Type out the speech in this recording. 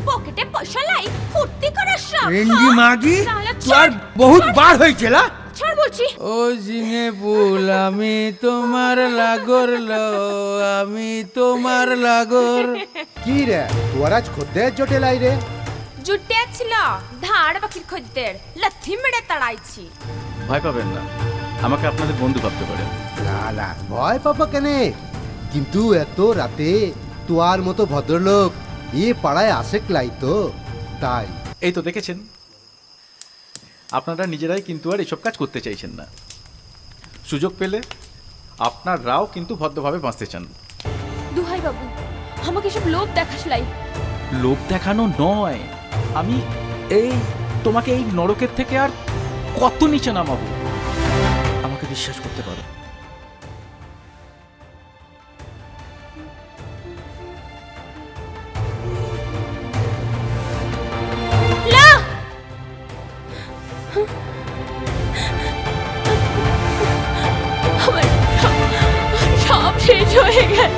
পকেটে পয়সা লাই ফুর্তি করার সব রেন্ডি মাগি তোর বহুত বার হয়েছে না ছাড় বলছি। ও জিঙে ফুল আমি তোমার লাগর লো, আমি তোমার লাগর। কি রে তোর আজ খদ্দের জোটে লাই রে? জুটে ছিল ধাড় বাকির খদ্দের লাথি মেরে তাড়াইছি। ভয় পাবেন না, আমাকে আপনাদের বন্ধু ভাবতে পারেন। না না ভয় পাবো কেনে, কিন্তু এত রাতে তোয়ার মতো ভদ্রলোক এ পাড়ায় আসে ক্লাই তো তাই। এই তো দেখেছেন, আপনারা নিজেরাই কিন্তু আর এসব কাজ করতে চাইছেন না। সুযোগ পেলে আপনারাও কিন্তু ভদ্রভাবে বাঁচতে চান। দুহাই বাবু আমাকে সব লোভ দেখাস লাই। লোভ দেখানো নয়, আমি তোমাকে এই নরকের থেকে আর কত নিচে নামাবো, আমাকে বিশ্বাস করতে পারো। না আমার সব শেষ হয়ে গেল।